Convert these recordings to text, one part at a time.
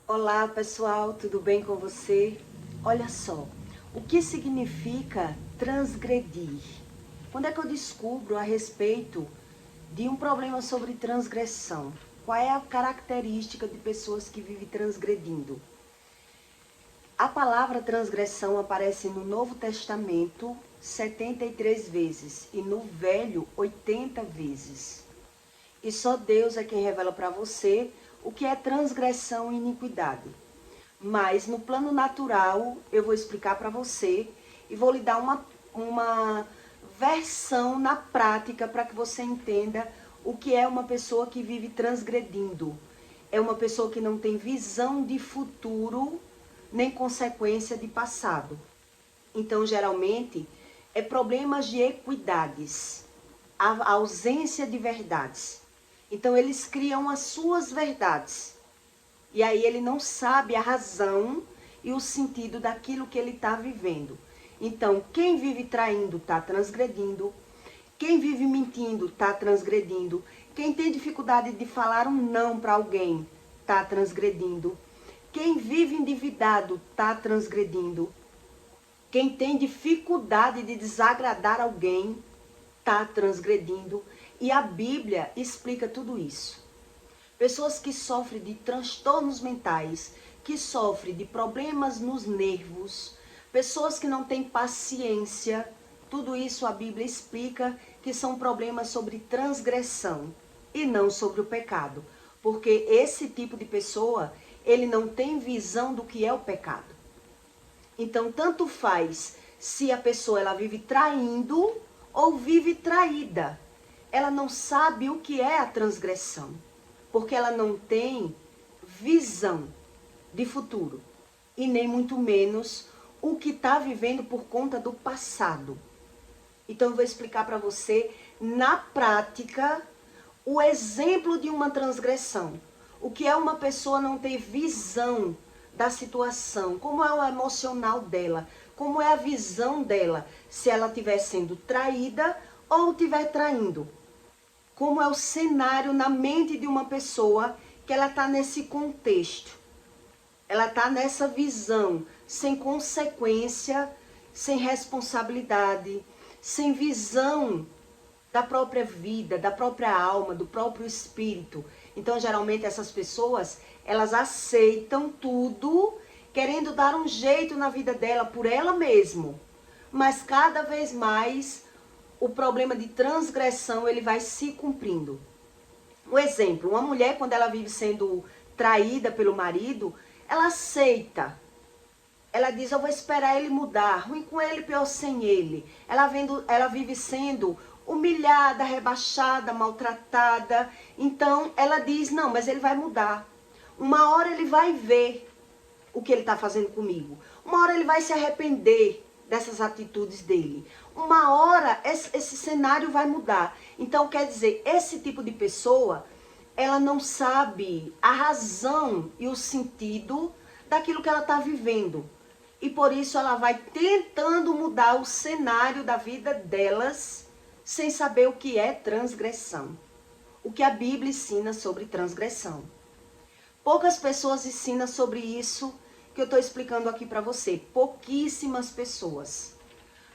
Olá pessoal, tudo bem com você? Olha só, o que significa transgredir? Quando é que eu descubro a respeito de um problema sobre transgressão? Qual é a característica de pessoas que vivem transgredindo? A palavra transgressão aparece no Novo Testamento 73 vezes e no Velho 80 vezes. E só Deus é quem revela para você o que é transgressão e iniquidade. Mas no plano natural, eu vou explicar para você e vou lhe dar uma versão na prática para que você entenda o que é uma pessoa que vive transgredindo. É uma pessoa que não tem visão de futuro, nem consequência de passado. Então, geralmente, é problemas de equidades, a ausência de verdades. Então, eles criam as suas verdades. E aí ele não sabe a razão e o sentido daquilo que ele está vivendo. Então, quem vive traindo está transgredindo. Quem vive mentindo está transgredindo. Quem tem dificuldade de falar um não para alguém está transgredindo. Quem vive endividado está transgredindo. Quem tem dificuldade de desagradar alguém está transgredindo. E a Bíblia explica tudo isso. Pessoas que sofrem de transtornos mentais, que sofrem de problemas nos nervos, pessoas que não têm paciência, tudo isso a Bíblia explica que são problemas sobre transgressão e não sobre o pecado. Porque esse tipo de pessoa, ele não tem visão do que é o pecado. Então, tanto faz se a pessoa ela vive traindo ou vive traída. Ela não sabe o que é a transgressão, porque ela não tem visão de futuro e nem muito menos o que está vivendo por conta do passado. Então eu vou explicar para você na prática o exemplo de uma transgressão. O que é uma pessoa não ter visão da situação, como é o emocional dela, como é a visão dela, se ela estiver sendo traída ou estiver traindo. Como é o cenário na mente de uma pessoa que ela está nesse contexto. Ela está nessa visão, sem consequência, sem responsabilidade, sem visão da própria vida, da própria alma, do próprio espírito. Então, geralmente, essas pessoas, elas aceitam tudo, querendo dar um jeito na vida dela por ela mesma. Mas cada vez mais o problema de transgressão ele vai se cumprindo. Um exemplo, uma mulher quando ela vive sendo traída pelo marido, ela aceita. Ela diz, eu vou esperar ele mudar, ruim com ele, pior sem ele. Ela vive sendo humilhada, rebaixada, maltratada. Então ela diz, não, mas ele vai mudar. Uma hora ele vai ver o que ele está fazendo comigo. Uma hora ele vai se arrepender dessas atitudes dele. Uma hora esse cenário vai mudar. Então, quer dizer, esse tipo de pessoa, ela não sabe a razão e o sentido daquilo que ela está vivendo. E por isso ela vai tentando mudar o cenário da vida delas, sem saber o que é transgressão. O que a Bíblia ensina sobre transgressão. Poucas pessoas ensinam sobre isso que eu estou explicando aqui para você. Pouquíssimas pessoas.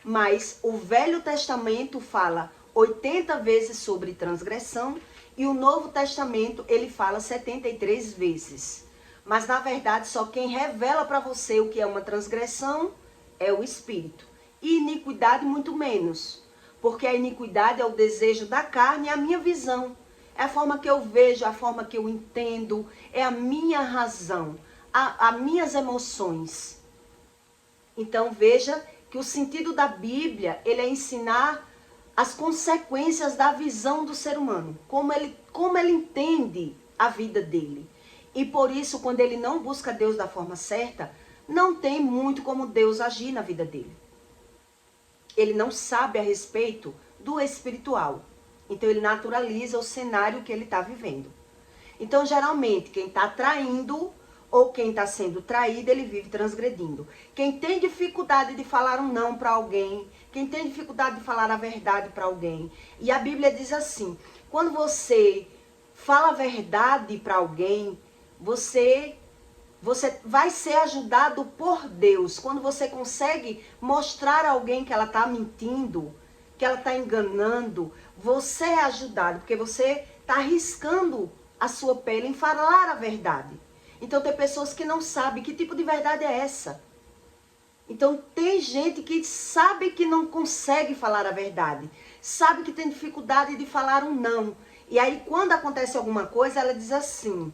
Mas o Velho Testamento fala 80 vezes sobre transgressão e o Novo Testamento ele fala 73 vezes. Mas na verdade só quem revela para você o que é uma transgressão é o Espírito. E iniquidade muito menos. Porque a iniquidade é o desejo da carne e a minha visão. É a forma que eu vejo, a forma que eu entendo, é a minha razão, as minhas emoções. Então veja que o sentido da Bíblia, ele é ensinar as consequências da visão do ser humano, como ele entende a vida dele. E por isso, quando ele não busca Deus da forma certa, não tem muito como Deus agir na vida dele. Ele não sabe a respeito do espiritual. Então ele naturaliza o cenário que ele está vivendo. Então, geralmente, quem está traindo ou quem está sendo traído, ele vive transgredindo. Quem tem dificuldade de falar um não para alguém, quem tem dificuldade de falar a verdade para alguém. E a Bíblia diz assim, quando você fala a verdade para alguém, você Você vai ser ajudado por Deus. Quando você consegue mostrar a alguém que ela está mentindo, que ela está enganando, você é ajudado, porque você está arriscando a sua pele em falar a verdade. Então tem pessoas que não sabem que tipo de verdade é essa. Então tem gente que sabe que não consegue falar a verdade, sabe que tem dificuldade de falar um não. E aí quando acontece alguma coisa, ela diz assim: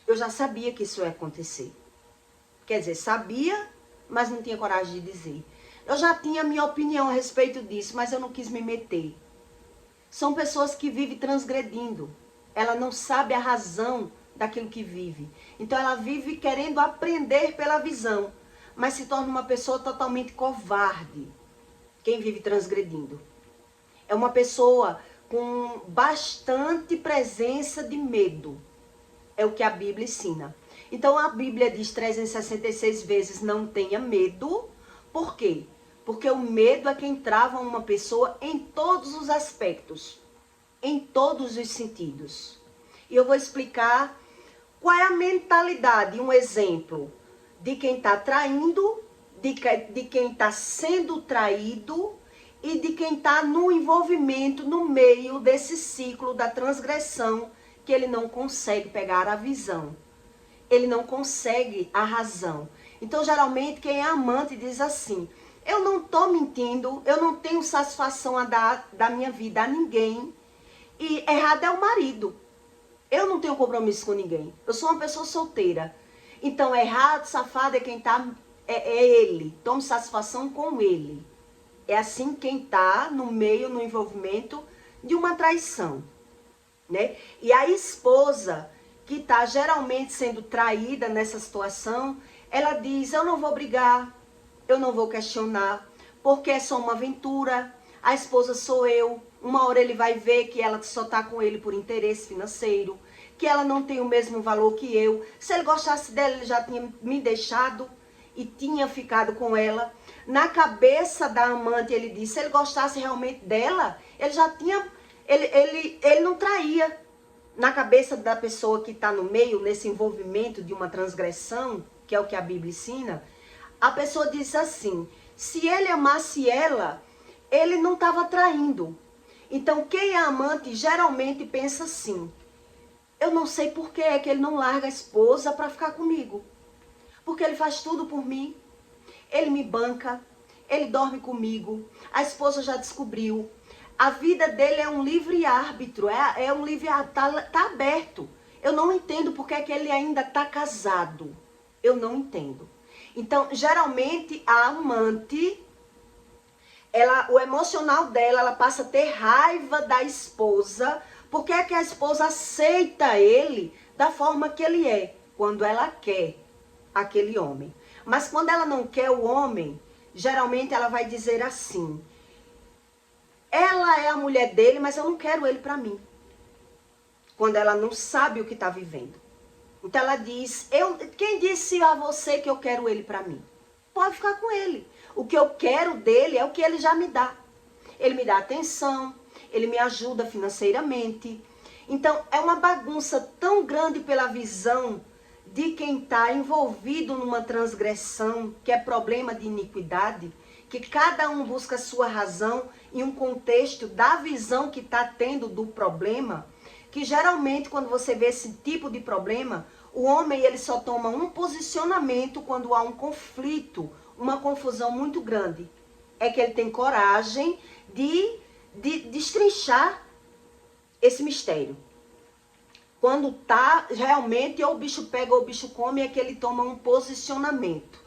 eu já sabia que isso ia acontecer. Quer dizer, sabia, mas não tinha coragem de dizer. Eu já tinha minha opinião a respeito disso, mas eu não quis me meter. São pessoas que vivem transgredindo. Ela não sabe a razão daquilo que vive. Então ela vive querendo aprender pela visão, mas se torna uma pessoa totalmente covarde. Quem vive transgredindo é uma pessoa com bastante presença de medo. É o que a Bíblia ensina. Então a Bíblia diz 366 vezes: não tenha medo. Por quê? Porque o medo é quem trava uma pessoa em todos os aspectos, em todos os sentidos. E eu vou explicar qual é a mentalidade, um exemplo de quem está traindo, de quem está sendo traído e de quem está no envolvimento, no meio desse ciclo da transgressão, que ele não consegue pegar a visão. Ele não consegue a razão. Então, geralmente, quem é amante diz assim: eu não estou mentindo, eu não tenho satisfação a dar da minha vida a ninguém. E errado é o marido. Eu não tenho compromisso com ninguém. Eu sou uma pessoa solteira. Então, errado, safado é quem está, é ele. Tome satisfação com ele. É assim quem está no meio, no envolvimento de uma traição, né? E a esposa que está geralmente sendo traída nessa situação, ela diz: eu não vou brigar, eu não vou questionar, porque é só uma aventura, a esposa sou eu. Uma hora ele vai ver que ela só está com ele por interesse financeiro, que ela não tem o mesmo valor que eu. Se ele gostasse dela, ele já tinha me deixado e tinha ficado com ela. Na cabeça da amante, ele disse: se ele gostasse realmente dela, ele já tinha, ele não traía. Na cabeça da pessoa que está no meio, nesse envolvimento de uma transgressão, que é o que a Bíblia ensina, a pessoa diz assim: se ele amasse ela, ele não estava traindo. Então, quem é amante geralmente pensa assim: eu não sei por que é que ele não larga a esposa para ficar comigo. Porque ele faz tudo por mim. Ele me banca, ele dorme comigo, a esposa já descobriu. A vida dele é um livre-árbitro, é um livre-árbitro, tá aberto. Eu não entendo porque é que ele ainda está casado. Eu não entendo. Então, geralmente, a amante, o emocional dela, ela passa a ter raiva da esposa, porque é que a esposa aceita ele da forma que ele é, quando ela quer aquele homem. Mas quando ela não quer o homem, geralmente ela vai dizer assim: ela é a mulher dele, mas eu não quero ele para mim. Quando ela não sabe o que está vivendo. Então ela diz: quem disse a você que eu quero ele para mim? Pode ficar com ele. O que eu quero dele é o que ele já me dá. Ele me dá atenção, ele me ajuda financeiramente. Então é uma bagunça tão grande pela visão de quem está envolvido numa transgressão, que é problema de iniquidade, que cada um busca a sua razão em um contexto da visão que está tendo do problema, que geralmente quando você vê esse tipo de problema, o homem ele só toma um posicionamento quando há um conflito, uma confusão muito grande. É que ele tem coragem de destrinchar esse mistério. Quando tá realmente, ou o bicho pega ou o bicho come, é que ele toma um posicionamento,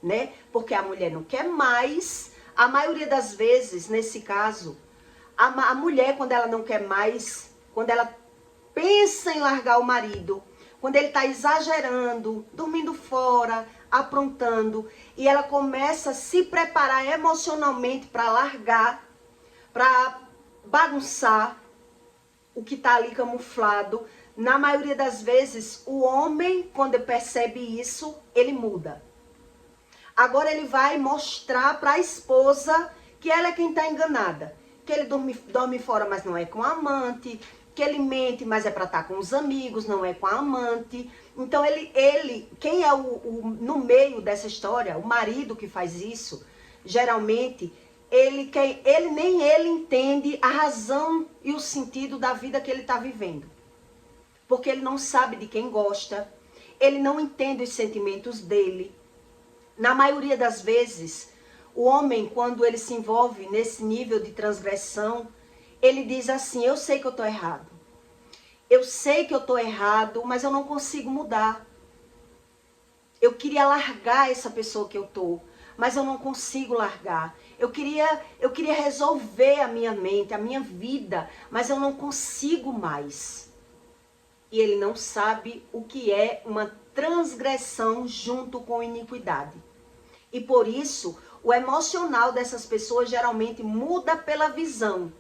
né? Porque a mulher não quer mais. A maioria das vezes, nesse caso, a mulher, quando ela não quer mais, quando ela pensa em largar o marido, quando ele está exagerando, dormindo fora, aprontando, e ela começa a se preparar emocionalmente para largar, para bagunçar o que está ali camuflado, na maioria das vezes, o homem, quando percebe isso, ele muda. Agora ele vai mostrar para a esposa que ela é quem está enganada. Que ele dorme fora, mas não é com a amante. que ele mente, mas é para estar com os amigos, não é com a amante. Então quem é no meio dessa história, o marido que faz isso, geralmente, nem ele entende a razão e o sentido da vida que ele está vivendo. Porque ele não sabe de quem gosta, ele não entende os sentimentos dele. Na maioria das vezes, o homem, quando ele se envolve nesse nível de transgressão, ele diz assim: eu sei que eu estou errado. Eu sei que eu estou errado, mas eu não consigo mudar. Eu queria largar essa pessoa que eu estou, mas eu não consigo largar. Eu queria resolver a minha mente, a minha vida, mas eu não consigo mais. E ele não sabe o que é uma transgressão junto com iniquidade. E por isso, o emocional dessas pessoas geralmente muda pela visão.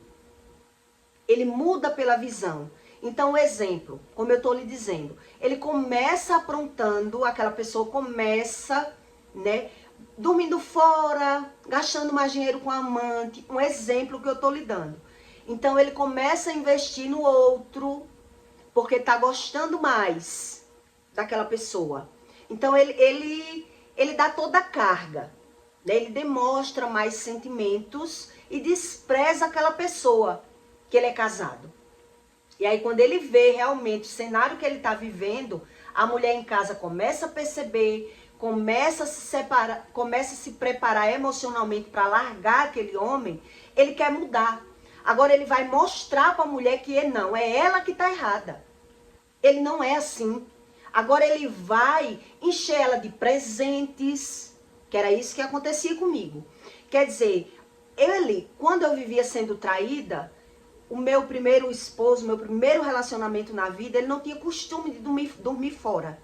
Ele muda pela visão. Então, um exemplo, como eu estou lhe dizendo, ele começa aprontando, aquela pessoa começa, né, dormindo fora, gastando mais dinheiro com a amante, um exemplo que eu estou lhe dando. Então, ele começa a investir no outro, porque está gostando mais daquela pessoa. Então, ele dá toda a carga, né? Ele demonstra mais sentimentos e despreza aquela pessoa que ele é casado. E aí, quando ele vê realmente o cenário que ele está vivendo, a mulher em casa começa a perceber, começa a se separar, começa a se preparar emocionalmente para largar aquele homem, ele quer mudar. Agora ele vai mostrar para a mulher que não, é ela que está errada. Ele não é assim. Agora ele vai encher ela de presentes, que era isso que acontecia comigo. Quer dizer, quando eu vivia sendo traída, o meu primeiro esposo, meu primeiro relacionamento na vida, ele não tinha costume de dormir fora.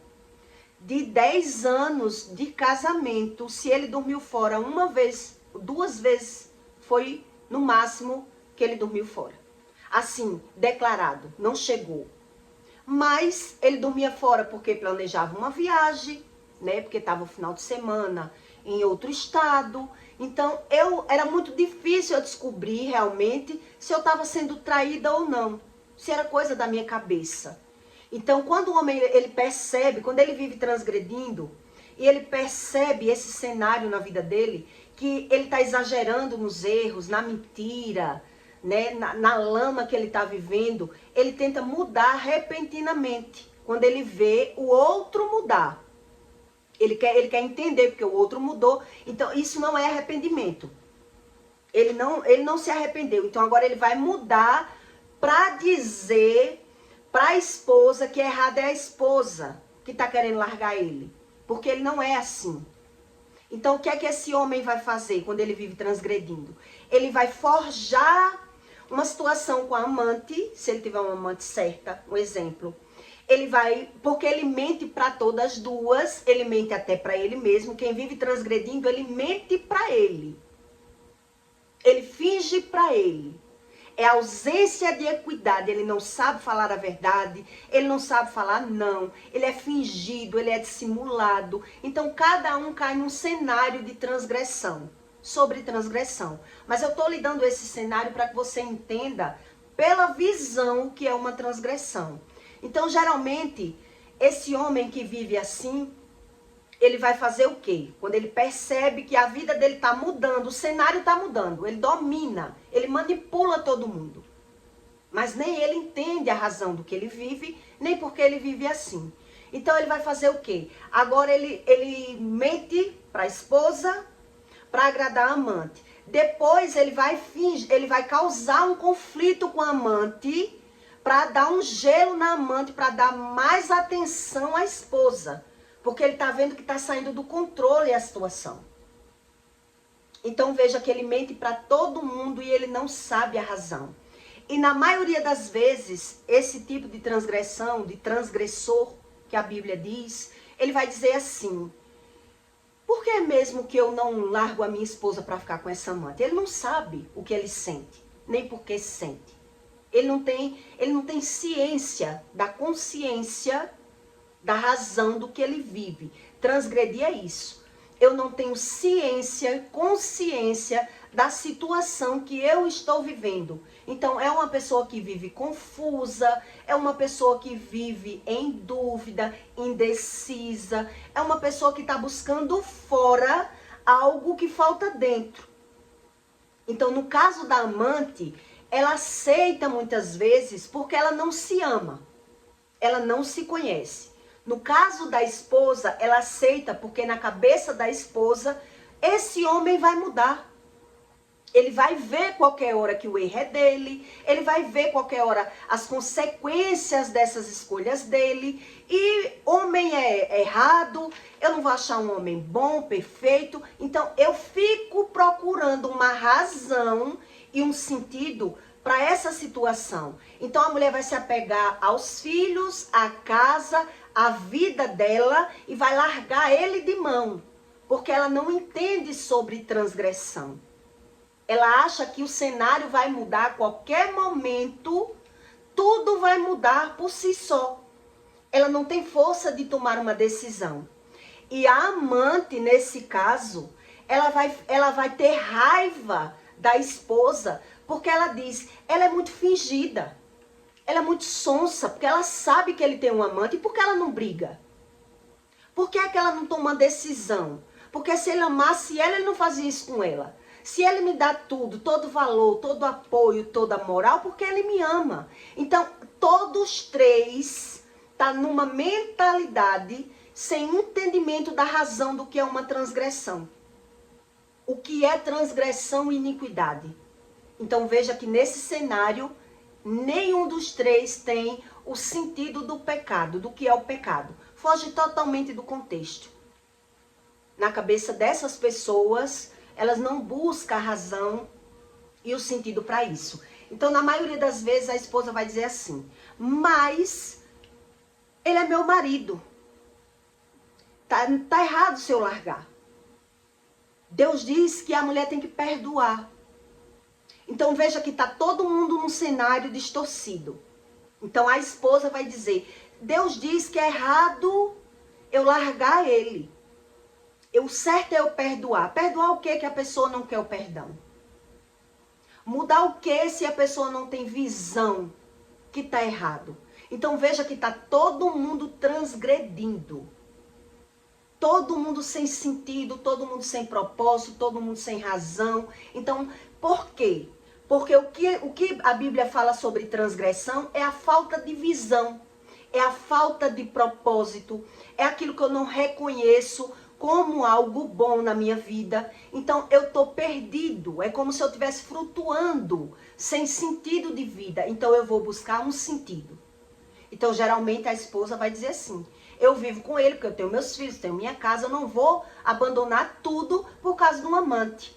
De 10 anos de casamento, se ele dormiu fora uma vez, 2 vezes, foi no máximo que ele dormiu fora. Assim, declarado, não chegou. Mas ele dormia fora porque planejava uma viagem, né? Porque estava o final de semana em outro estado. Então, era muito difícil eu descobrir realmente se eu estava sendo traída ou não. Se era coisa da minha cabeça. Então, quando o homem ele percebe, quando ele vive transgredindo, e ele percebe esse cenário na vida dele, que ele está exagerando nos erros, na mentira, né, na lama que ele está vivendo, ele tenta mudar repentinamente. Quando ele vê o outro mudar. Ele quer entender porque o outro mudou. Então, isso não é arrependimento. Ele não se arrependeu. Então, agora ele vai mudar para dizer para a esposa que errada é a esposa que está querendo largar ele. Porque ele não é assim. Então, o que é que esse homem vai fazer quando ele vive transgredindo? Ele vai forjar uma situação com a amante, se ele tiver uma amante certa, um exemplo. Ele vai, porque ele mente para todas as duas, ele mente até para ele mesmo. Quem vive transgredindo, ele mente para ele. Ele finge para ele. É ausência de equidade, ele não sabe falar a verdade, ele não sabe falar não, ele é fingido, ele é dissimulado. Então, cada um cai num cenário de transgressão, sobre transgressão. Mas eu estou lhe dando esse cenário para que você entenda, pela visão, o que é uma transgressão. Então, geralmente, esse homem que vive assim, ele vai fazer o quê? Quando ele percebe que a vida dele está mudando, o cenário está mudando, ele domina, ele manipula todo mundo. Mas nem ele entende a razão do que ele vive, nem porque ele vive assim. Então ele vai fazer o quê? Agora ele mente para a esposa, para agradar a amante. Depois ele vai causar um conflito com a amante, para dar um gelo na amante, para dar mais atenção à esposa. Porque ele está vendo que está saindo do controle a situação. Então veja que ele mente para todo mundo e ele não sabe a razão. E na maioria das vezes, esse tipo de transgressão, de transgressor, que a Bíblia diz, ele vai dizer assim: por que mesmo que eu não largo a minha esposa para ficar com essa amante? Ele não sabe o que ele sente, nem por que sente. Ele não tem ciência da consciência da razão do que ele vive. Transgredir é isso. Eu não tenho ciência, consciência da situação que eu estou vivendo. Então, é uma pessoa que vive confusa, é uma pessoa que vive em dúvida, indecisa, é uma pessoa que está buscando fora algo que falta dentro. Então, no caso da amante, ela aceita muitas vezes porque ela não se ama, ela não se conhece. No caso da esposa, ela aceita porque na cabeça da esposa, esse homem vai mudar. Ele vai ver qualquer hora que o erro é dele, ele vai ver qualquer hora as consequências dessas escolhas dele. E homem é errado, eu não vou achar um homem bom, perfeito. Então eu fico procurando uma razão e um sentido para essa situação. Então a mulher vai se apegar aos filhos, à casa, à vida dela e vai largar ele de mão, porque ela não entende sobre transgressão. Ela acha que o cenário vai mudar a qualquer momento, tudo vai mudar por si só. Ela não tem força de tomar uma decisão. E a amante, nesse caso, ela vai ter raiva da esposa, porque ela diz, ela é muito fingida, ela é muito sonsa, porque ela sabe que ele tem um amante, e por que ela não briga? Por que é que ela não toma uma decisão? Porque se ele amasse ela, ele não fazia isso com ela. Se ele me dá tudo, todo valor, todo apoio, toda moral, porque ele me ama. Então, todos três estão numa mentalidade sem entendimento da razão do que é uma transgressão. O que é transgressão e iniquidade. Então, veja que nesse cenário, nenhum dos três tem o sentido do pecado, do que é o pecado. Foge totalmente do contexto. Na cabeça dessas pessoas, elas não buscam a razão e o sentido para isso. Então, na maioria das vezes, a esposa vai dizer assim, mas ele é meu marido. Tá errado se eu largar. Deus diz que a mulher tem que perdoar. Então, veja que está todo mundo num cenário distorcido. Então, a esposa vai dizer, Deus diz que é errado eu largar ele. O certo é eu perdoar. Perdoar o que que a pessoa não quer o perdão? Mudar o que se a pessoa não tem visão que está errado? Então veja que está todo mundo transgredindo. Todo mundo sem sentido, todo mundo sem propósito, todo mundo sem razão. Então, por quê? Porque o que a Bíblia fala sobre transgressão é a falta de visão, é a falta de propósito, é aquilo que eu não reconheço como algo bom na minha vida. Então eu tô perdido, é como se eu estivesse flutuando, sem sentido de vida. Então eu vou buscar um sentido. Então geralmente a esposa vai dizer assim, eu vivo com ele porque eu tenho meus filhos, tenho minha casa, eu não vou abandonar tudo por causa de um amante.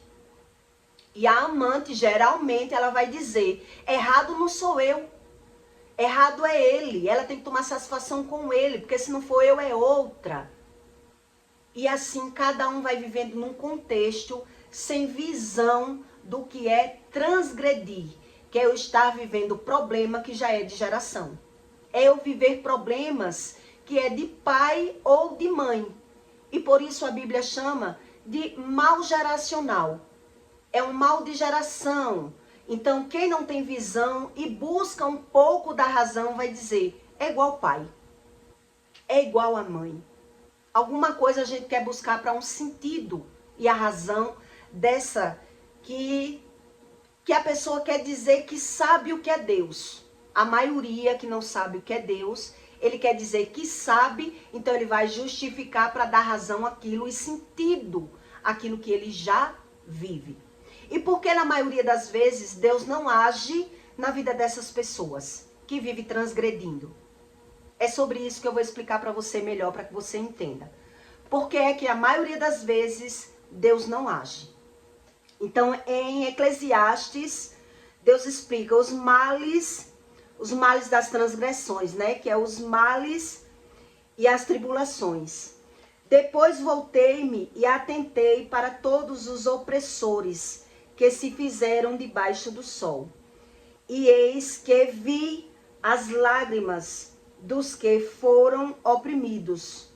E a amante geralmente ela vai dizer, errado não sou eu, errado é ele, ela tem que tomar satisfação com ele, porque se não for eu é outra. E assim, cada um vai vivendo num contexto sem visão do que é transgredir. Que é eu estar vivendo problema que já é de geração. É eu viver problemas que é de pai ou de mãe. E por isso a Bíblia chama de mal geracional. É um mal de geração. Então, quem não tem visão e busca um pouco da razão vai dizer, é igual pai. É igual a mãe. Alguma coisa a gente quer buscar para um sentido e a razão dessa que a pessoa quer dizer que sabe o que é Deus. A maioria que não sabe o que é Deus, ele quer dizer que sabe, então ele vai justificar para dar razão àquilo e sentido àquilo que ele já vive. E por que na maioria das vezes Deus não age na vida dessas pessoas que vivem transgredindo? É sobre isso que eu vou explicar para você melhor, para que você entenda. Porque é que a maioria das vezes Deus não age. Então, em Eclesiastes, Deus explica os males das transgressões, né? Que é os males e as tribulações. Depois voltei-me e atentei para todos os opressores que se fizeram debaixo do sol. E eis que vi as lágrimas dos que foram oprimidos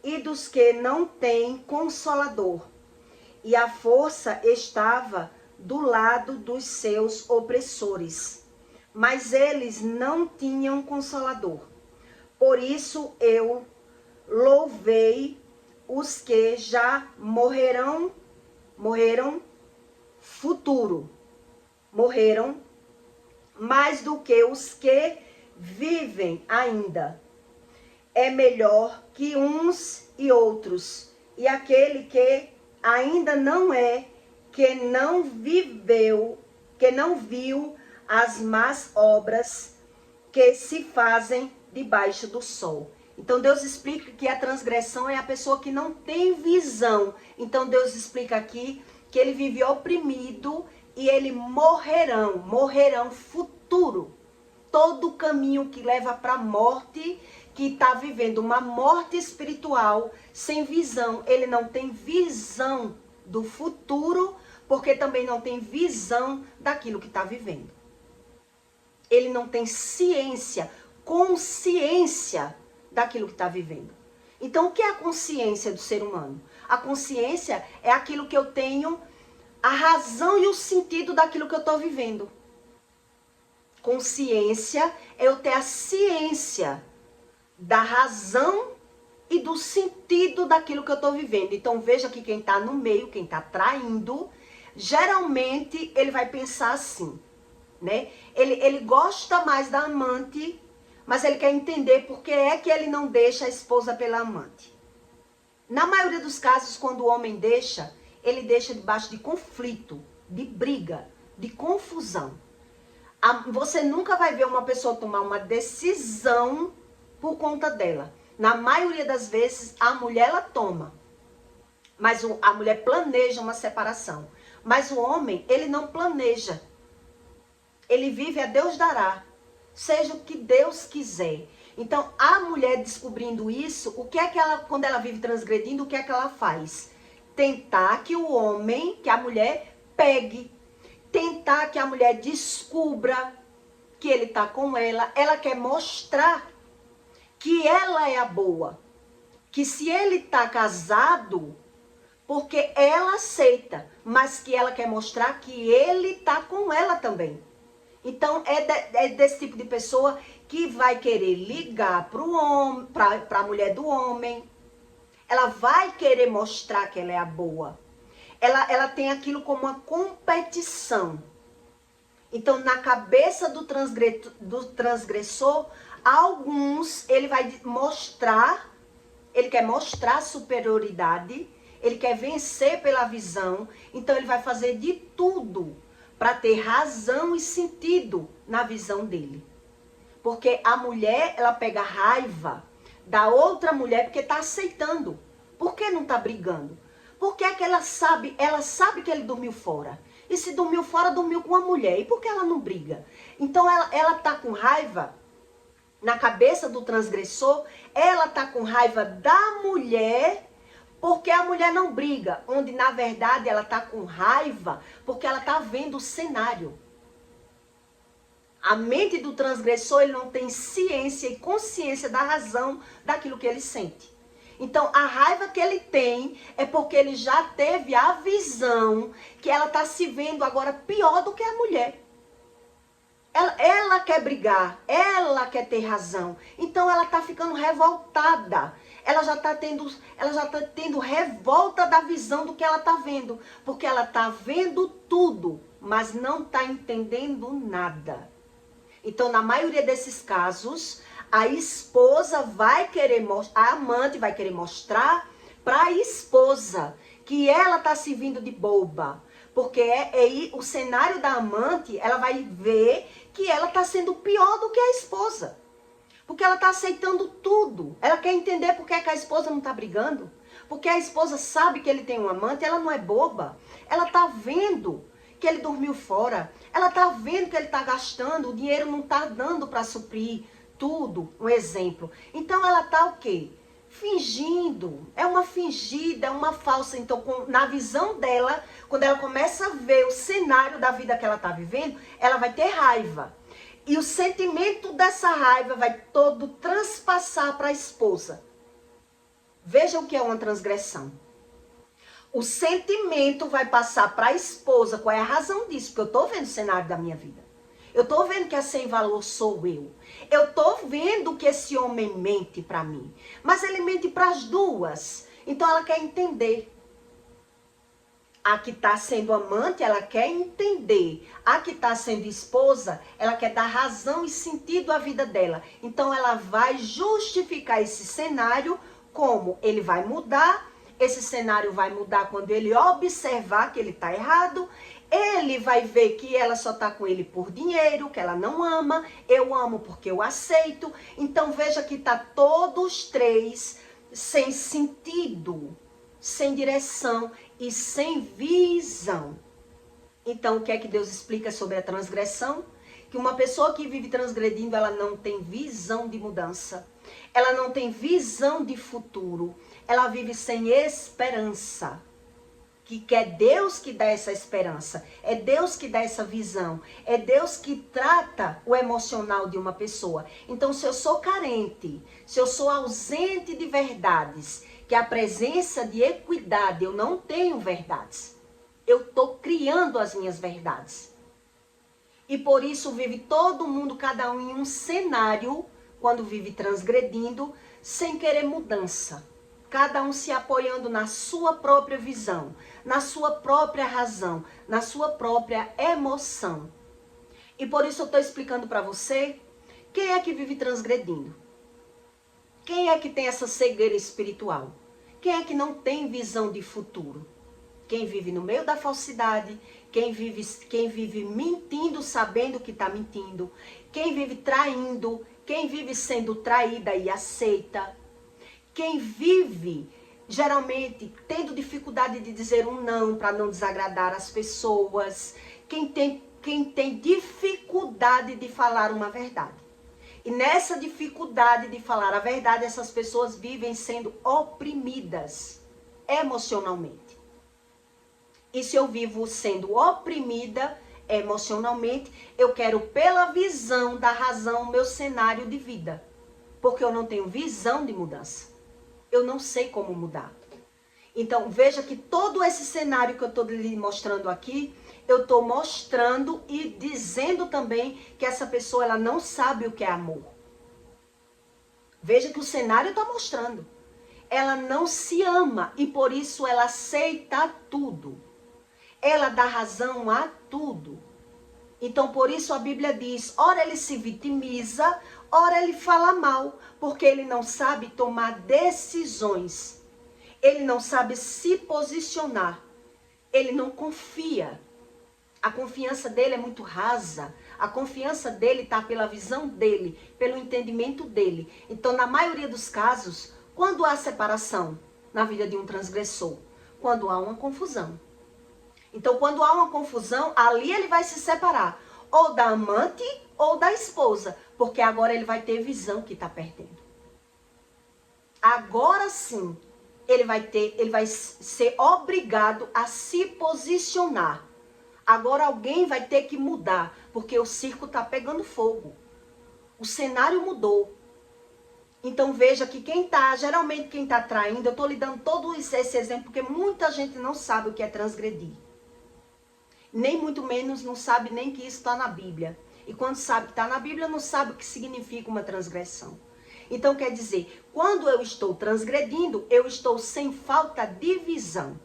e dos que não têm consolador. E a força estava do lado dos seus opressores, mas eles não tinham consolador. Por isso eu louvei os que já morreram mais do que os que vivem ainda. É melhor que uns e outros, e aquele que ainda não é, que não viu as más obras que se fazem debaixo do sol. Então Deus explica que a transgressão é a pessoa que não tem visão. Então Deus explica aqui que ele vive oprimido e ele morrerão futuro. Todo o caminho que leva para a morte, que está vivendo uma morte espiritual sem visão. Ele não tem visão do futuro, porque também não tem visão daquilo que está vivendo. Ele não tem consciência daquilo que está vivendo. Então, o que é a consciência do ser humano? A consciência é aquilo que eu tenho, a razão e o sentido daquilo que eu estou vivendo. Consciência é eu ter a ciência da razão e do sentido daquilo que eu estou vivendo. Então, veja que quem está no meio, quem está traindo, geralmente ele vai pensar assim, né? Ele gosta mais da amante, mas ele quer entender por que é que ele não deixa a esposa pela amante. Na maioria dos casos, quando o homem deixa, ele deixa debaixo de conflito, de briga, de confusão. Você nunca vai ver uma pessoa tomar uma decisão por conta dela. Na maioria das vezes, a mulher ela toma. Mas a mulher planeja uma separação. Mas o homem, ele não planeja. Ele vive a Deus dará. Seja o que Deus quiser. Então, a mulher descobrindo isso, o que é que ela, quando ela vive transgredindo, o que é que ela faz? Tentar que o homem, que a mulher pegue. Tentar que a mulher descubra que ele está com ela. Ela quer mostrar que ela é a boa. Que se ele está casado, porque ela aceita, mas que ela quer mostrar que ele está com ela também. Então, é desse tipo de pessoa que vai querer ligar para a mulher do homem. Ela vai querer mostrar que ela é a boa. Ela tem aquilo como uma competição. Então, na cabeça do transgressor, alguns, ele vai mostrar, ele quer mostrar superioridade, ele quer vencer pela visão, então ele vai fazer de tudo para ter razão e sentido na visão dele. Porque a mulher, ela pega raiva da outra mulher porque está aceitando. Por que não está brigando? Porque é que ela sabe que ele dormiu fora. E se dormiu fora, dormiu com uma mulher. E por que ela não briga? Então ela está com raiva, na cabeça do transgressor, ela está com raiva da mulher, porque a mulher não briga. Onde na verdade ela está com raiva, porque ela está vendo o cenário. A mente do transgressor, ele não tem ciência e consciência da razão daquilo que ele sente. Então, a raiva que ele tem é porque ele já teve a visão que ela está se vendo agora pior do que a mulher. Ela quer brigar, ela quer ter razão. Então, ela está ficando revoltada. Ela já está tendo revolta da visão do que ela está vendo. Porque ela está vendo tudo, mas não está entendendo nada. Então, na maioria desses casos, a esposa vai querer mostrar, a amante vai querer mostrar para a esposa que ela está se vindo de boba. Porque o cenário da amante, ela vai ver que ela está sendo pior do que a esposa. Porque ela está aceitando tudo. Ela quer entender por que a esposa não está brigando. Porque a esposa sabe que ele tem um amante, ela não é boba. Ela está vendo que ele dormiu fora. Ela está vendo que ele está gastando, o dinheiro não está dando para suprir tudo, um exemplo. Então ela está o quê? Fingindo. É uma fingida, é uma falsa. Então, na visão dela, quando ela começa a ver o cenário da vida que ela está vivendo, ela vai ter raiva. E o sentimento dessa raiva vai todo transpassar para a esposa. Veja o que é uma transgressão. O sentimento vai passar para a esposa. Qual é a razão disso? Porque eu estou vendo o cenário da minha vida. Eu estou vendo que a sem valor sou eu. Eu estou vendo que esse homem mente para mim. Mas ele mente para as duas. Então ela quer entender. A que está sendo amante, ela quer entender. A que está sendo esposa, ela quer dar razão e sentido à vida dela. Então ela vai justificar esse cenário como ele vai mudar. Esse cenário vai mudar quando ele observar que ele está errado. Ele vai ver que ela só está com ele por dinheiro, que ela não ama. Eu amo porque eu aceito. Então veja que está todos três sem sentido, sem direção e sem visão. Então o que é que Deus explica sobre a transgressão? Que uma pessoa que vive transgredindo, ela não tem visão de mudança. Ela não tem visão de futuro. Ela vive sem esperança. Que é Deus que dá essa esperança. É Deus que dá essa visão. É Deus que trata o emocional de uma pessoa. Então, se eu sou carente, se eu sou ausente de verdades, que a presença de equidade, eu não tenho verdades. Eu estou criando as minhas verdades. E por isso vive todo mundo, cada um em um cenário, quando vive transgredindo, sem querer mudança. Cada um se apoiando na sua própria visão, na sua própria razão, na sua própria emoção. E por isso eu estou explicando para você, quem é que vive transgredindo? Quem é que tem essa cegueira espiritual? Quem é que não tem visão de futuro? Quem vive no meio da falsidade, quem vive mentindo sabendo que está mentindo, quem vive traindo, quem vive sendo traída e aceita, quem vive geralmente tendo dificuldade de dizer um não para não desagradar as pessoas, quem tem dificuldade de falar uma verdade. E nessa dificuldade de falar a verdade, essas pessoas vivem sendo oprimidas emocionalmente. E se eu vivo sendo oprimida emocionalmente, eu quero pela visão da razão o meu cenário de vida. Porque eu não tenho visão de mudança. Eu não sei como mudar. Então, veja que todo esse cenário que eu estou lhe mostrando aqui, eu estou mostrando e dizendo também que essa pessoa ela não sabe o que é amor. Veja que o cenário está mostrando. Ela não se ama e por isso ela aceita tudo. Ela dá razão a tudo. Então, por isso a Bíblia diz, ora ele se vitimiza, ora ele fala mal, porque ele não sabe tomar decisões. Ele não sabe se posicionar. Ele não confia. A confiança dele é muito rasa. A confiança dele está pela visão dele, pelo entendimento dele. Então, na maioria dos casos, quando há separação na vida de um transgressor? Quando há uma confusão. Então, quando há uma confusão, ali ele vai se separar. Ou da amante ou da esposa. Porque agora ele vai ter visão que está perdendo. Agora sim, ele vai ser obrigado a se posicionar. Agora alguém vai ter que mudar, porque o circo está pegando fogo. O cenário mudou. Então veja que geralmente quem está traindo, eu estou lhe dando todo esse exemplo, porque muita gente não sabe o que é transgredir. Nem muito menos não sabe nem que isso está na Bíblia. E quando sabe que está na Bíblia, não sabe o que significa uma transgressão. Então quer dizer, quando eu estou transgredindo, eu estou sem falta de visão.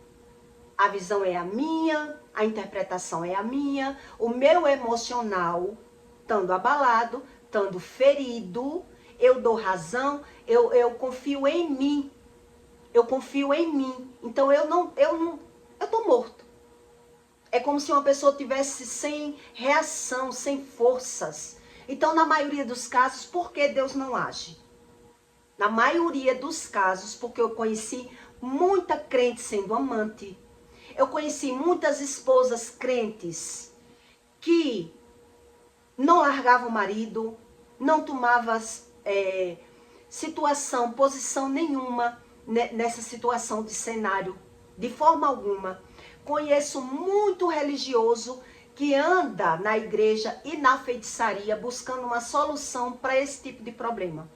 A visão é a minha, a interpretação é a minha, o meu emocional, estando abalado, estando ferido, eu dou razão, eu confio em mim. Eu confio em mim. Então eu estou morto. É como se uma pessoa tivesse sem reação, sem forças. Então, na maioria dos casos, por que Deus não age? Na maioria dos casos, porque eu conheci muita crente sendo amante. Eu conheci muitas esposas crentes que não largavam o marido, não tomavam posição nenhuma nessa situação de cenário, de forma alguma. Conheço muito religioso que anda na igreja e na feitiçaria buscando uma solução para esse tipo de problema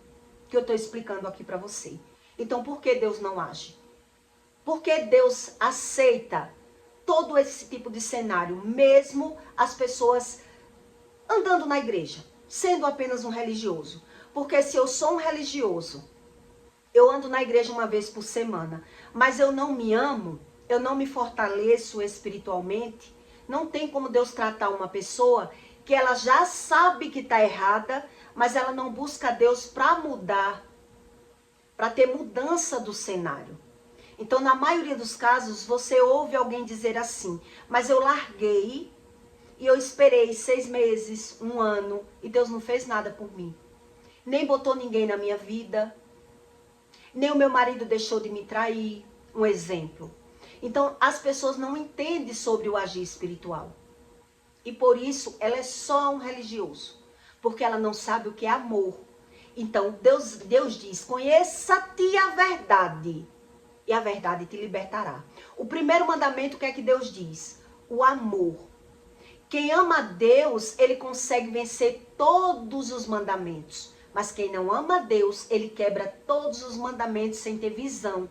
que eu estou explicando aqui para você. Então, por que Deus não age? Porque Deus aceita todo esse tipo de cenário, mesmo as pessoas andando na igreja, sendo apenas um religioso. Porque se eu sou um religioso, eu ando na igreja uma vez por semana, mas eu não me amo, eu não me fortaleço espiritualmente, não tem como Deus tratar uma pessoa que ela já sabe que está errada, mas ela não busca Deus para mudar, para ter mudança do cenário. Então, na maioria dos casos, você ouve alguém dizer assim, mas eu larguei e eu esperei 6 meses, 1 ano, e Deus não fez nada por mim. Nem botou ninguém na minha vida, nem o meu marido deixou de me trair, um exemplo. Então, as pessoas não entendem sobre o agir espiritual. E por isso, ela é só um religioso, porque ela não sabe o que é amor. Então, Deus diz, conheça-te a verdade, e a verdade te libertará. O primeiro mandamento, o que é que Deus diz? O amor. Quem ama a Deus, ele consegue vencer todos os mandamentos. Mas quem não ama a Deus, ele quebra todos os mandamentos sem ter visão.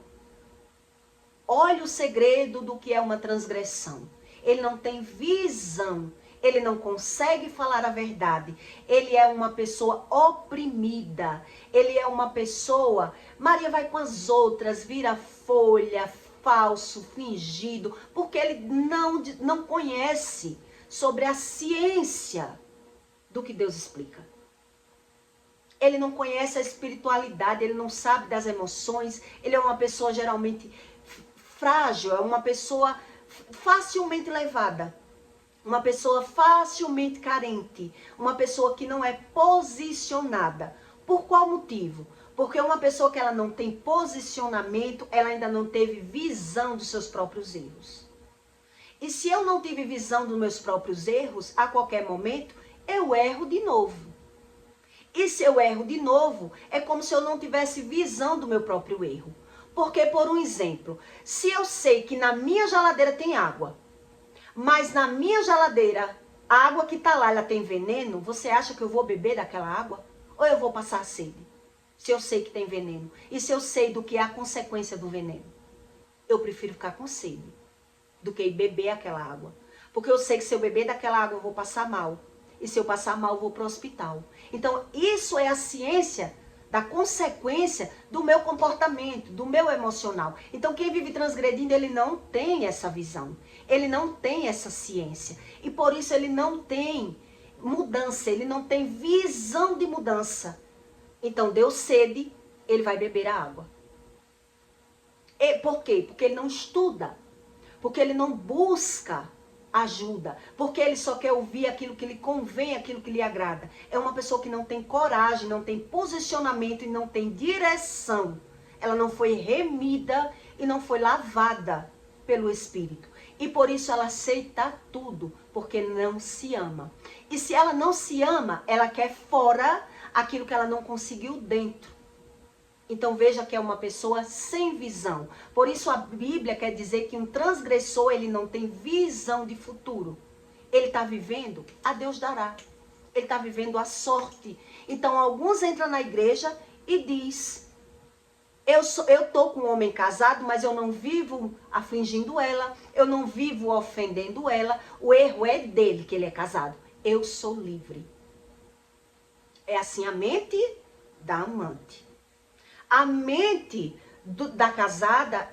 Olha o segredo do que é uma transgressão. Ele não tem visão. Ele não consegue falar a verdade. Ele é uma pessoa oprimida. Ele é uma pessoa... Maria vai com as outras, vira folha, falso, fingido, porque ele não conhece sobre a ciência do que Deus explica. Ele não conhece a espiritualidade, ele não sabe das emoções. Ele é uma pessoa geralmente frágil, é uma pessoa facilmente levada. Uma pessoa facilmente carente, uma pessoa que não é posicionada. Por qual motivo? Porque uma pessoa que ela não tem posicionamento, ela ainda não teve visão dos seus próprios erros. E se eu não tive visão dos meus próprios erros, a qualquer momento, eu erro de novo. E se eu erro de novo, é como se eu não tivesse visão do meu próprio erro. Porque, por um exemplo, se eu sei que na minha geladeira tem água, mas na minha geladeira, a água que está lá, ela tem veneno, você acha que eu vou beber daquela água? Ou eu vou passar sede? Se eu sei que tem veneno. E se eu sei do que é a consequência do veneno? Eu prefiro ficar com sede do que beber aquela água. Porque eu sei que se eu beber daquela água, eu vou passar mal. E se eu passar mal, eu vou para o hospital. Então, isso é a ciência da consequência do meu comportamento, do meu emocional. Então, quem vive transgredindo, ele não tem essa visão. Ele não tem essa ciência. E por isso ele não tem mudança, ele não tem visão de mudança. Então, deu sede, ele vai beber a água. E por quê? Porque ele não estuda. Porque ele não busca ajuda. Porque ele só quer ouvir aquilo que lhe convém, aquilo que lhe agrada. É uma pessoa que não tem coragem, não tem posicionamento e não tem direção. Ela não foi remida e não foi lavada pelo Espírito. E por isso ela aceita tudo, porque não se ama. E se ela não se ama, ela quer fora aquilo que ela não conseguiu dentro. Então veja que é uma pessoa sem visão. Por isso a Bíblia quer dizer que um transgressor, ele não tem visão de futuro. Ele está vivendo, a Deus dará. Ele está vivendo a sorte. Então alguns entram na igreja e diz: eu estou com um homem casado, mas eu não vivo afligindo ela, eu não vivo ofendendo ela. O erro é dele que ele é casado. Eu sou livre. É assim a mente da amante. A mente da casada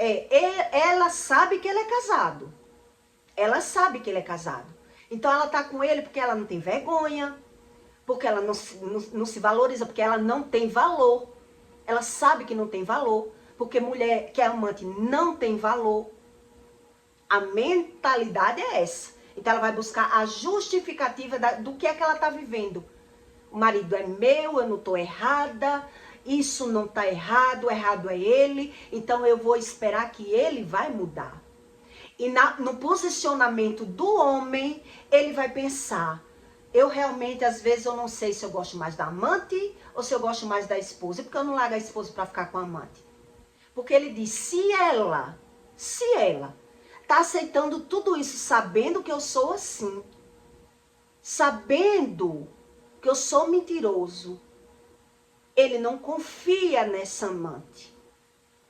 ela sabe que ele é casado. Ela sabe que ele é casado. Então ela está com ele porque ela não tem vergonha, porque ela não se valoriza, porque ela não tem valor. Ela sabe que não tem valor, porque mulher que é amante não tem valor. A mentalidade é essa. Então ela vai buscar a justificativa do que é que ela está vivendo. O marido é meu, eu não estou errada, isso não está errado, o errado é ele, então eu vou esperar que ele vai mudar. E no posicionamento do homem, ele vai pensar: eu realmente, às vezes, eu não sei se eu gosto mais da amante ou se eu gosto mais da esposa. E por que eu não largo a esposa para ficar com a amante? Porque ele diz: se ela está aceitando tudo isso, sabendo que eu sou assim, sabendo que eu sou mentiroso, ele não confia nessa amante.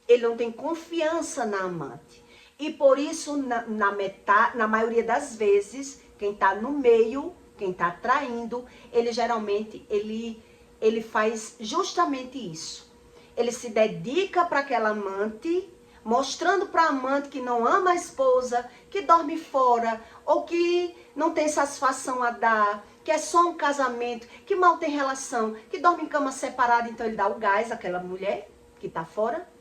Ele não tem confiança na amante. E por isso, na maioria das vezes, quem está no meio, quem está traindo, ele geralmente, ele faz justamente isso. Ele se dedica para aquela amante, mostrando para a amante que não ama a esposa, que dorme fora, ou que não tem satisfação a dar, que é só um casamento, que mal tem relação, que dorme em cama separada, então ele dá o gás àquela mulher que está fora.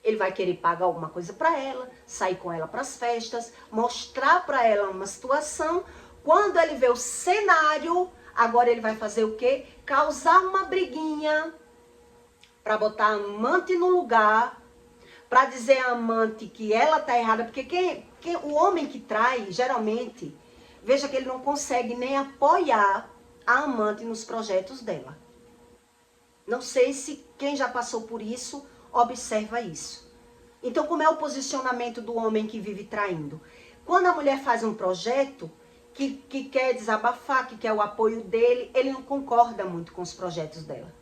Ele vai querer pagar alguma coisa para ela, sair com ela para as festas, mostrar para ela uma situação. Quando ele vê o cenário, agora ele vai fazer o quê? Causar uma briguinha para botar a amante no lugar, para dizer à amante que ela tá errada, porque o homem que trai, geralmente, veja que ele não consegue nem apoiar a amante nos projetos dela. Não sei se quem já passou por isso observa isso. Então, como é o posicionamento do homem que vive traindo? Quando a mulher faz um projeto que quer desabafar, que quer o apoio dele, ele não concorda muito com os projetos dela.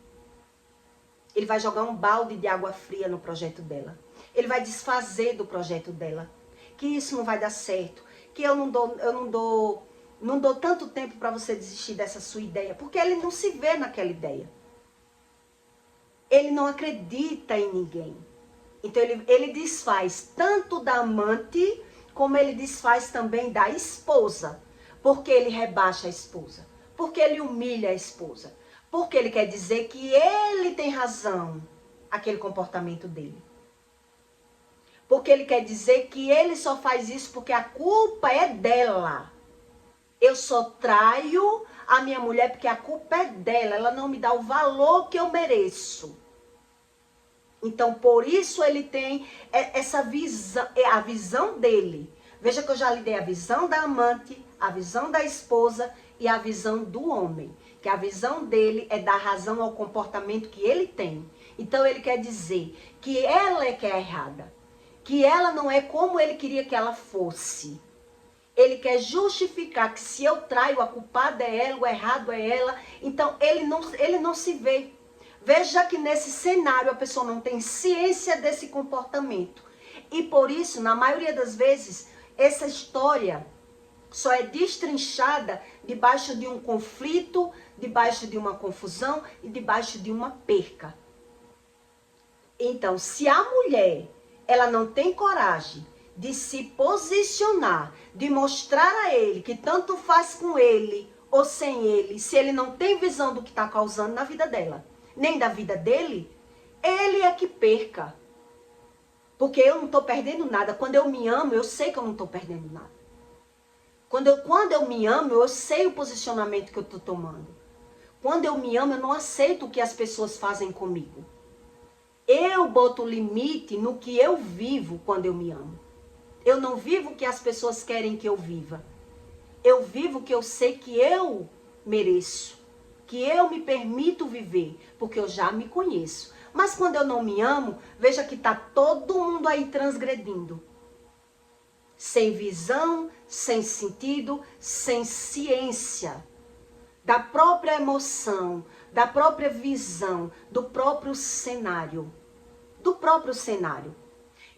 Ele vai jogar um balde de água fria no projeto dela. Ele vai desfazer do projeto dela. Que isso não vai dar certo. Que eu não dou tanto tempo para você desistir dessa sua ideia. Porque ele não se vê naquela ideia. Ele não acredita em ninguém. Então ele desfaz tanto da amante, como ele desfaz também da esposa. Porque ele rebaixa a esposa. Porque ele humilha a esposa. Porque ele quer dizer que ele tem razão, aquele comportamento dele. Porque ele quer dizer que ele só faz isso porque a culpa é dela. Eu só traio a minha mulher porque a culpa é dela. Ela não me dá o valor que eu mereço. Então, por isso ele tem essa visão, a visão dele. Veja que eu já lhe dei a visão da amante, a visão da esposa e a visão do homem. Que a visão dele é dar razão ao comportamento que ele tem. Então, ele quer dizer que ela é que é errada. Que ela não é como ele queria que ela fosse. Ele quer justificar que se eu traio, a culpada é ela, o errado é ela. Então, ele não se vê. Veja que nesse cenário a pessoa não tem ciência desse comportamento. E por isso, na maioria das vezes, essa história só é destrinchada debaixo de um conflito, debaixo de uma confusão e debaixo de uma perca. Então, se a mulher, ela não tem coragem de se posicionar, de mostrar a ele que tanto faz com ele ou sem ele, se ele não tem visão do que está causando na vida dela, nem da vida dele, ele é que perca. Porque eu não estou perdendo nada. Quando eu me amo, eu sei que eu não estou perdendo nada. Quando eu me amo, eu sei o posicionamento que eu estou tomando. Quando eu me amo, eu não aceito o que as pessoas fazem comigo. Eu boto limite no que eu vivo quando eu me amo. Eu não vivo o que as pessoas querem que eu viva. Eu vivo o que eu sei que eu mereço. Que eu me permito viver, porque eu já me conheço. Mas quando eu não me amo, veja que está todo mundo aí transgredindo. Sem visão, sem sentido, sem ciência. Da própria emoção, da própria visão, do próprio cenário. Do próprio cenário.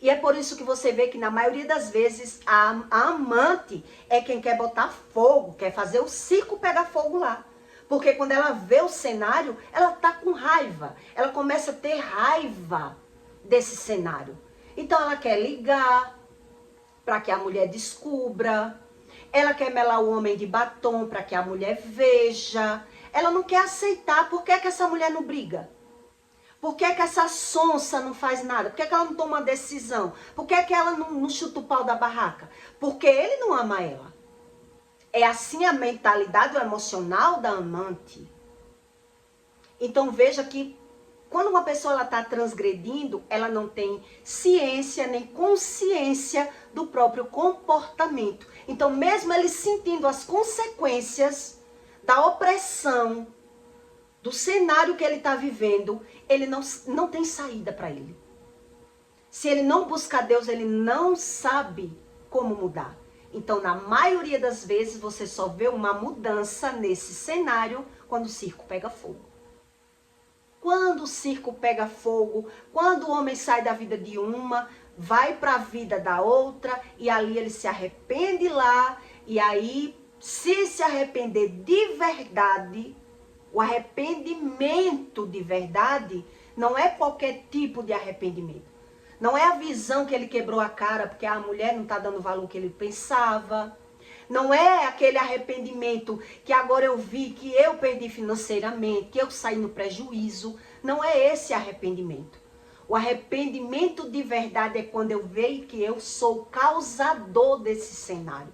E é por isso que você vê que na maioria das vezes a amante é quem quer botar fogo, quer fazer o circo pegar fogo lá. Porque quando ela vê o cenário, ela tá com raiva. Ela começa a ter raiva desse cenário. Então ela quer ligar para que a mulher descubra. Ela quer melar o homem de batom para que a mulher veja. Ela não quer aceitar. Por que que essa mulher não briga? Por que que essa sonsa não faz nada? Por que que ela não toma uma decisão? Por que que ela não chuta o pau da barraca? Porque ele não ama ela. É assim a mentalidade, o emocional da amante. Então veja que quando uma pessoa está transgredindo, ela não tem ciência nem consciência do próprio comportamento. Então mesmo ele sentindo as consequências da opressão, do cenário que ele está vivendo, ele não tem saída para ele. Se ele não buscar Deus, ele não sabe como mudar. Então, na maioria das vezes, você só vê uma mudança nesse cenário quando o circo pega fogo. quando o circo pega fogo, quando o homem sai da vida de uma, vai para a vida da outra, e ali ele se arrepende lá, e aí, se arrepender de verdade, o arrependimento de verdade não é qualquer tipo de arrependimento. Não é a visão que ele quebrou a cara porque a mulher não está dando o valor que ele pensava. Não é aquele arrependimento que agora eu vi que eu perdi financeiramente, que eu saí no prejuízo. Não é esse arrependimento. O arrependimento de verdade é quando eu vejo que eu sou o causador desse cenário.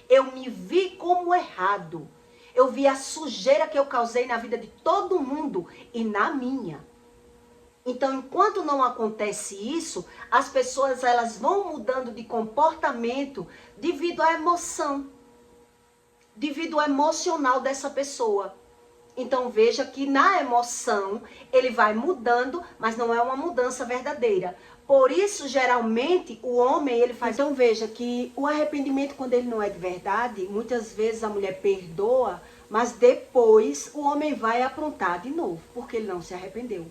Eu me vi como errado. Eu vi a sujeira que eu causei na vida de todo mundo e na minha. Então, enquanto não acontece isso, as pessoas elas vão mudando de comportamento devido à emoção, devido ao emocional dessa pessoa. Então, veja que na emoção ele vai mudando, mas não é uma mudança verdadeira. Por isso, geralmente, o homem ele faz... Então, veja que o arrependimento, quando ele não é de verdade, muitas vezes a mulher perdoa, mas depois o homem vai aprontar de novo, porque ele não se arrependeu.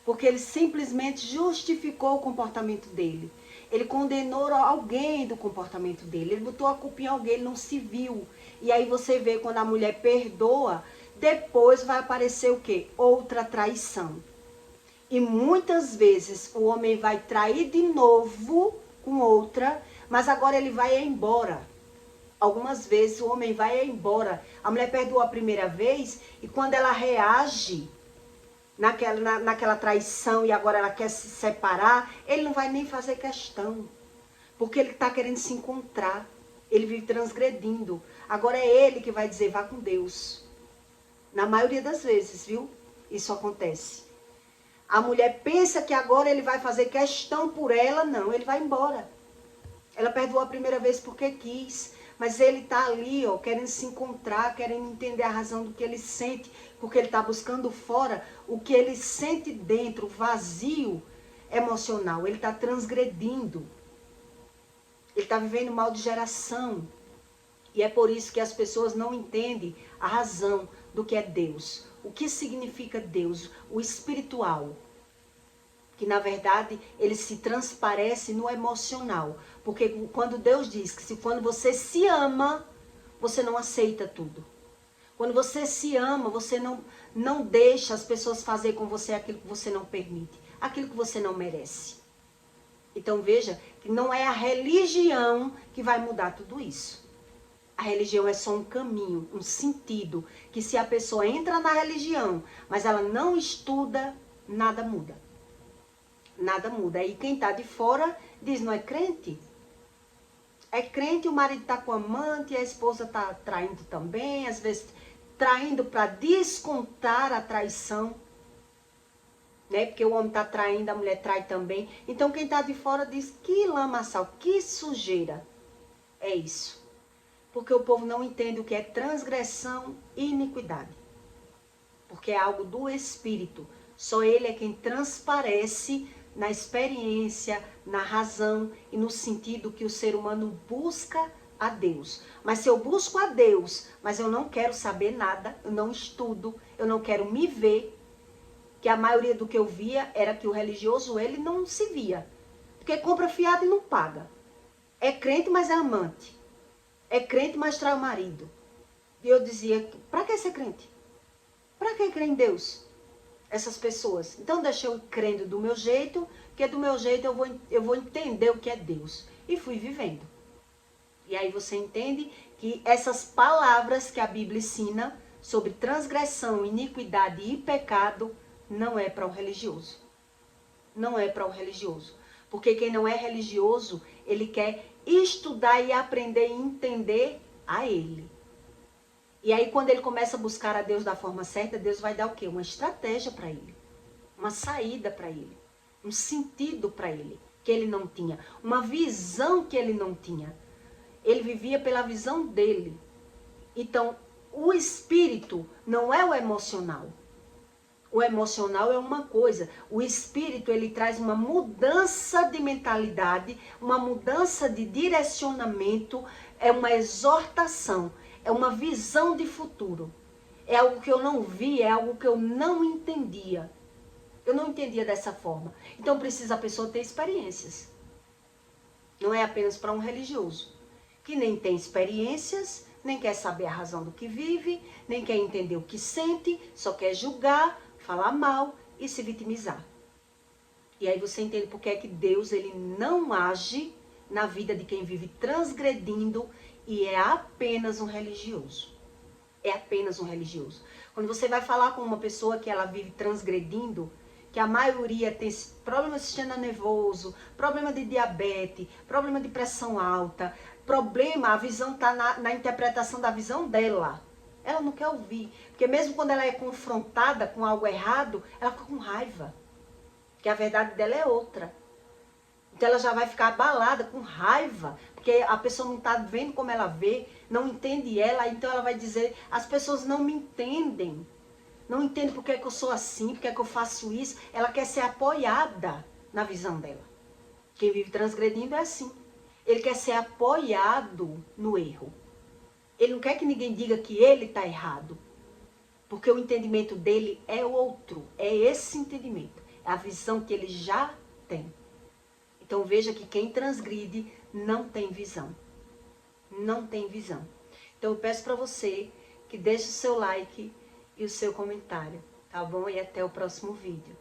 Porque ele simplesmente justificou o comportamento dele. Ele condenou alguém do comportamento dele. Ele botou a culpa em alguém, ele não se viu. E aí você vê quando a mulher perdoa, depois vai aparecer o quê? Outra traição. E muitas vezes o homem vai trair de novo com outra, mas agora ele vai embora. Algumas vezes o homem vai embora. A mulher perdoou a primeira vez e quando ela reage naquela traição e agora ela quer se separar, ele não vai nem fazer questão. Porque ele está querendo se encontrar. Ele vive transgredindo. Agora é ele que vai dizer, vá com Deus. Na maioria das vezes, viu? Isso acontece. A mulher pensa que agora ele vai fazer questão por ela, não, ele vai embora. Ela perdoou a primeira vez porque quis, mas ele está ali, ó, querendo se encontrar, querendo entender a razão do que ele sente, porque ele está buscando fora o que ele sente dentro, o vazio emocional. Ele está transgredindo. Ele está vivendo mal de geração. E é por isso que as pessoas não entendem a razão do que é Deus. O que significa Deus? O espiritual. Que na verdade ele se transparece no emocional. Porque quando Deus diz que quando você se ama, você não aceita tudo. Quando você se ama, você não deixa as pessoas fazer com você aquilo que você não permite. Aquilo que você não merece. Então veja que não é a religião que vai mudar tudo isso. A religião é só um caminho, um sentido, que se a pessoa entra na religião, mas ela não estuda, nada muda. Nada muda. Aí quem está de fora diz, não é crente? É crente, o marido está com amante, a esposa está traindo também, às vezes traindo para descontar a traição. Né? Porque o homem está traindo, a mulher trai também. Então quem está de fora diz, que lamaçal, que sujeira. É isso. Porque o povo não entende o que é transgressão e iniquidade. Porque é algo do espírito. Só ele é quem transparece na experiência, na razão e no sentido que o ser humano busca a Deus. Mas se eu busco a Deus, mas eu não quero saber nada, eu não estudo, eu não quero me ver, que a maioria do que eu via era que o religioso, ele não se via. Porque compra fiado e não paga. É crente, mas é amante. É crente, mas trai o marido. E eu dizia, para que ser crente? Para que crer em Deus? Essas pessoas. Então deixa eu ir crendo do meu jeito, porque do meu jeito eu vou entender o que é Deus. E fui vivendo. E aí você entende que essas palavras que a Bíblia ensina sobre transgressão, iniquidade e pecado, não é para o religioso. Não é para o religioso. Porque quem não é religioso, ele quer estudar e aprender e entender a ele. E aí quando ele começa a buscar a Deus da forma certa, Deus vai dar o quê? Uma estratégia para ele. Uma saída para ele. Um sentido para ele, que ele não tinha. Uma visão que ele não tinha. Ele vivia pela visão dele. Então, o espírito não é o emocional. O emocional é uma coisa. O espírito, ele traz uma mudança de mentalidade, uma mudança de direcionamento, é uma exortação, é uma visão de futuro. É algo que eu não vi, é algo que eu não entendia. Eu não entendia dessa forma. Então precisa a pessoa ter experiências. Não é apenas para um religioso, que nem tem experiências, nem quer saber a razão do que vive, nem quer entender o que sente, só quer julgar, falar mal e se vitimizar. E aí você entende porque é que Deus ele não age na vida de quem vive transgredindo e é apenas um religioso. É apenas um religioso. Quando você vai falar com uma pessoa que ela vive transgredindo, que a maioria tem problema de sistema nervoso, problema de diabetes, problema de pressão alta, problema, a visão está na interpretação da visão dela. Ela não quer ouvir, porque mesmo quando ela é confrontada com algo errado, ela fica com raiva, que a verdade dela é outra. Então ela já vai ficar abalada, com raiva, porque a pessoa não está vendo como ela vê, não entende ela, então ela vai dizer, as pessoas não me entendem. Não entende porque é que eu sou assim, porque é que eu faço isso. Ela quer ser apoiada na visão dela. Quem vive transgredindo é assim. Ele quer ser apoiado no erro. Ele não quer que ninguém diga que ele está errado. Porque o entendimento dele é outro. É esse entendimento. É a visão que ele já tem. Então veja que quem transgride não tem visão. Não tem visão. Então eu peço para você que deixe o seu like e o seu comentário, tá bom? E até o próximo vídeo.